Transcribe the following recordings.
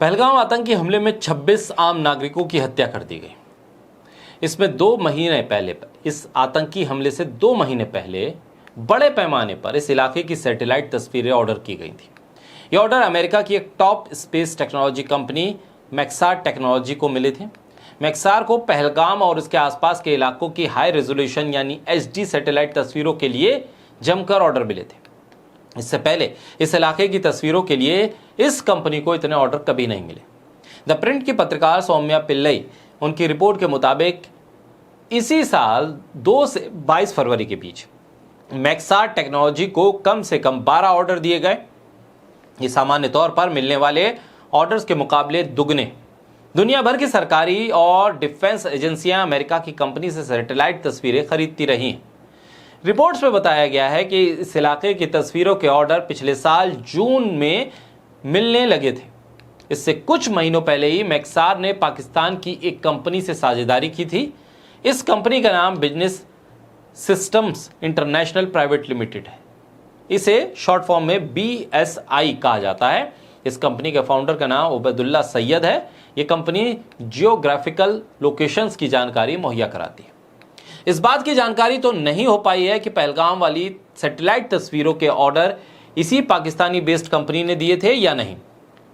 पहलगाम आतंकी हमले में 26 आम नागरिकों की हत्या कर दी गई। इसमें 2 महीने पहले, इस आतंकी हमले से 2 महीने पहले बड़े पैमाने पर इस इलाके की सैटेलाइट तस्वीरें ऑर्डर की गई थी। ये ऑर्डर अमेरिका की एक top space technology company Maxar technology को मिले थे। मैक्सार को पहलगाम और इसके आसपास के इलाकों की हाई रेजोल्यूशन यानी HD सैटेलाइट तस्वीरों के लिए जमकर ऑर्डर मिले थे। इससे पहले इस इलाके की तस्वीरों के लिए इस कंपनी को इतने ऑर्डर कभी नहीं मिले। द प्रिंट की पत्रकार सौम्या पिल्लई, उनकी रिपोर्ट के मुताबिक इसी साल 2 से 22 फरवरी के बीच मैक्सार टेक्नोलॉजी को कम से कम 12 ऑर्डर दिए गए। ये सामान्य तौर पर मिलने वाले ऑर्डर्स के मुकाबले दुगने। दुनिया भर की सरकारी और डिफेंस एजेंसियां अमेरिका की कंपनी से सैटेलाइट तस्वीरें खरीदती रही हैं। रिपोर्ट्स में बताया गया है कि इस इलाके की तस्वीरों के ऑर्डर पिछले साल जून में मिलने लगे थे। इससे कुछ महीनों पहले ही मैक्सार ने पाकिस्तान की एक कंपनी से साझेदारी की थी। इस कंपनी का नाम business systems international private limited है। इसे शॉर्ट फॉर्म में BSI कहा जाता है। इस कंपनी के फाउंडर का नाम उबैदुल्ला सैयद है। ये कंपनी जियोग्राफिकल लोकेशंस की जानकारी मुहैया कराती है। इस बात की जानकारी तो नहीं हो पाई है कि पहलगाम वाली सैटेलाइट तस्वीरों के ऑर्डर इसी पाकिस्तानी बेस्ड कंपनी ने दिए थे या नहीं,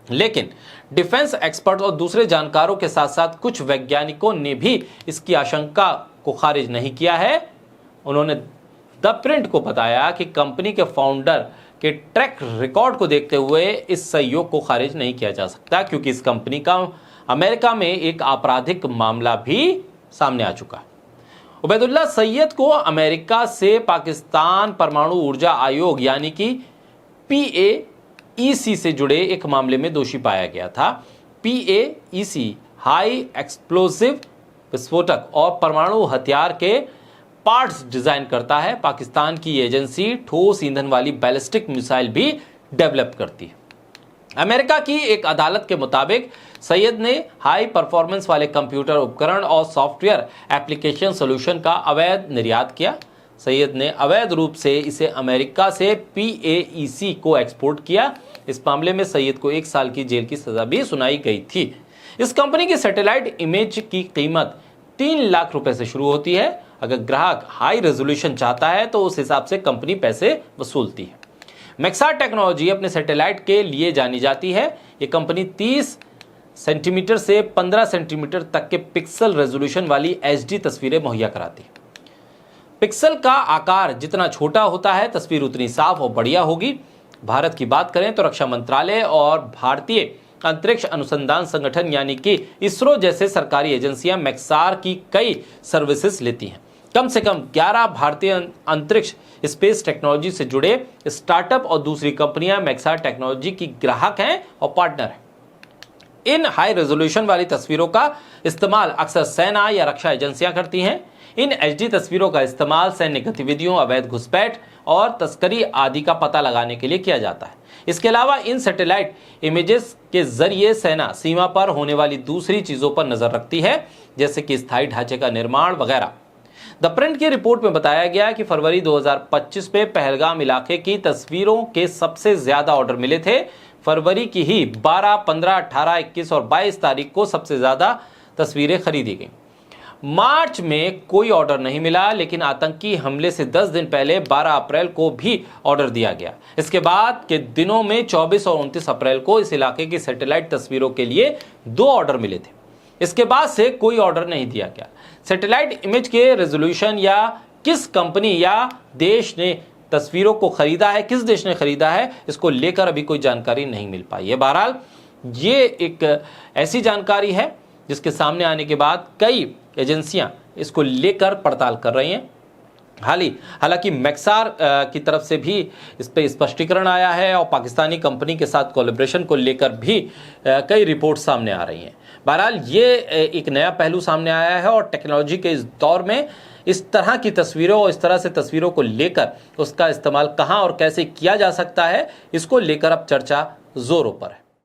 लेकिन डिफेंस एक्सपर्ट और दूसरे जानकारों के साथ साथ कुछ वैज्ञानिकों ने भी इसकी आशंका को खारिज नहीं किया है। उन्होंने द प्रिंट को बताया कि कंपनी के फाउंडर के ट्रैक रिकॉर्ड को देखते हुए इस सहयोग को खारिज नहीं किया जा सकता, क्योंकि इस कंपनी का अमेरिका में एक आपराधिक मामला भी सामने आ चुका है। उबैदुल्ला सैयद को अमेरिका से पाकिस्तान परमाणु ऊर्जा आयोग यानी कि PAEC से जुड़े एक मामले में दोषी पाया गया था। PAEC हाई एक्सप्लोसिव विस्फोटक और परमाणु हथियार के पार्ट्स डिजाइन करता है। पाकिस्तान की एजेंसी ठोस ईंधन वाली बैलिस्टिक मिसाइल भी डेवलप करती है। अमेरिका की एक अदालत के मुताबिक सैयद ने हाई परफॉर्मेंस वाले कंप्यूटर उपकरण और सॉफ्टवेयर एप्लीकेशन सॉल्यूशन का अवैध निर्यात किया। सैयद ने अवैध रूप से इसे अमेरिका से PAEC को एक्सपोर्ट किया। इस मामले में सैयद को 1 साल की जेल की सजा भी सुनाई गई थी। इस कंपनी की सैटेलाइट इमेज की कीमत 3 लाख रुपए से शुरू होती है। अगर ग्राहक हाई रेजोल्यूशन चाहता है तो उस हिसाब से कंपनी पैसे वसूलती है। मैक्सार टेक्नोलॉजी अपने सैटेलाइट के लिए जानी जाती है। ये कंपनी 30 सेंटीमीटर से 15 सेंटीमीटर तक के पिक्सल रेजोल्यूशन वाली HD तस्वीरें मुहैया कराती है। पिक्सल का आकार जितना छोटा होता है, तस्वीर उतनी साफ और बढ़िया होगी। भारत की बात करें तो रक्षा मंत्रालय और भारतीय अंतरिक्ष अनुसंधान संगठन यानी कि ISRO जैसे सरकारी एजेंसियां मैक्सार की कई सर्विसेज लेती हैं। कम से कम 11 भारतीय अंतरिक्ष स्पेस टेक्नोलॉजी से जुड़े स्टार्टअप और दूसरी कंपनियां मैक्सार टेक्नोलॉजी की ग्राहक हैं और पार्टनर हैं। इन हाई रेजोल्यूशन वाली तस्वीरों का इस्तेमाल अक्सर सेना या रक्षा एजेंसियां करती हैं। इन HD तस्वीरों का इस्तेमाल सैन्य गतिविधियों, अवैध घुसपैठ और तस्करी आदि का पता लगाने के लिए किया जाता है। इसके अलावा इन सैटेलाइट इमेजेस के जरिए सेना सीमा पर होने वाली दूसरी चीजों पर नजर रखती है, जैसे कि स्थायी ढांचे का निर्माण वगैरह। द प्रिंट की रिपोर्ट में बताया गया कि फरवरी 2025 में पहलगाम इलाके की तस्वीरों के सबसे ज्यादा ऑर्डर मिले थे। फरवरी की ही 12, 15, 18, 21 और 22 तारीख को सबसे ज्यादा तस्वीरें खरीदी गई। मार्च में कोई ऑर्डर नहीं मिला, लेकिन आतंकी हमले से 10 दिन पहले 12 अप्रैल को भी ऑर्डर दिया गया। इसके बाद के दिनों में 24 और 29 अप्रैल को इस इलाके की सैटेलाइट तस्वीरों के लिए 2 ऑर्डर मिले थे। इसके बाद से कोई ऑर्डर नहीं दिया गया। सैटेलाइट इमेज के रेजोल्यूशन या किस कंपनी या देश ने तस्वीरों को खरीदा है, किस देश ने खरीदा है, इसको लेकर अभी कोई जानकारी नहीं मिल पाई है। बहरहाल ये एक ऐसी जानकारी है जिसके सामने आने के बाद कई एजेंसियां इसको लेकर पड़ताल कर रही हैं। हालांकि मैक्सार की तरफ से भी इस पर स्पष्टीकरण आया है और पाकिस्तानी कंपनी के साथ कोलैबोरेशन को लेकर भी कई रिपोर्ट सामने आ रही हैं। बहरहाल ये एक नया पहलू सामने आया है और टेक्नोलॉजी के इस दौर में इस तरह की तस्वीरों और इस तरह से तस्वीरों को लेकर उसका इस्तेमाल कहां और कैसे किया जा सकता है, इसको लेकर अब चर्चा जोरों पर है।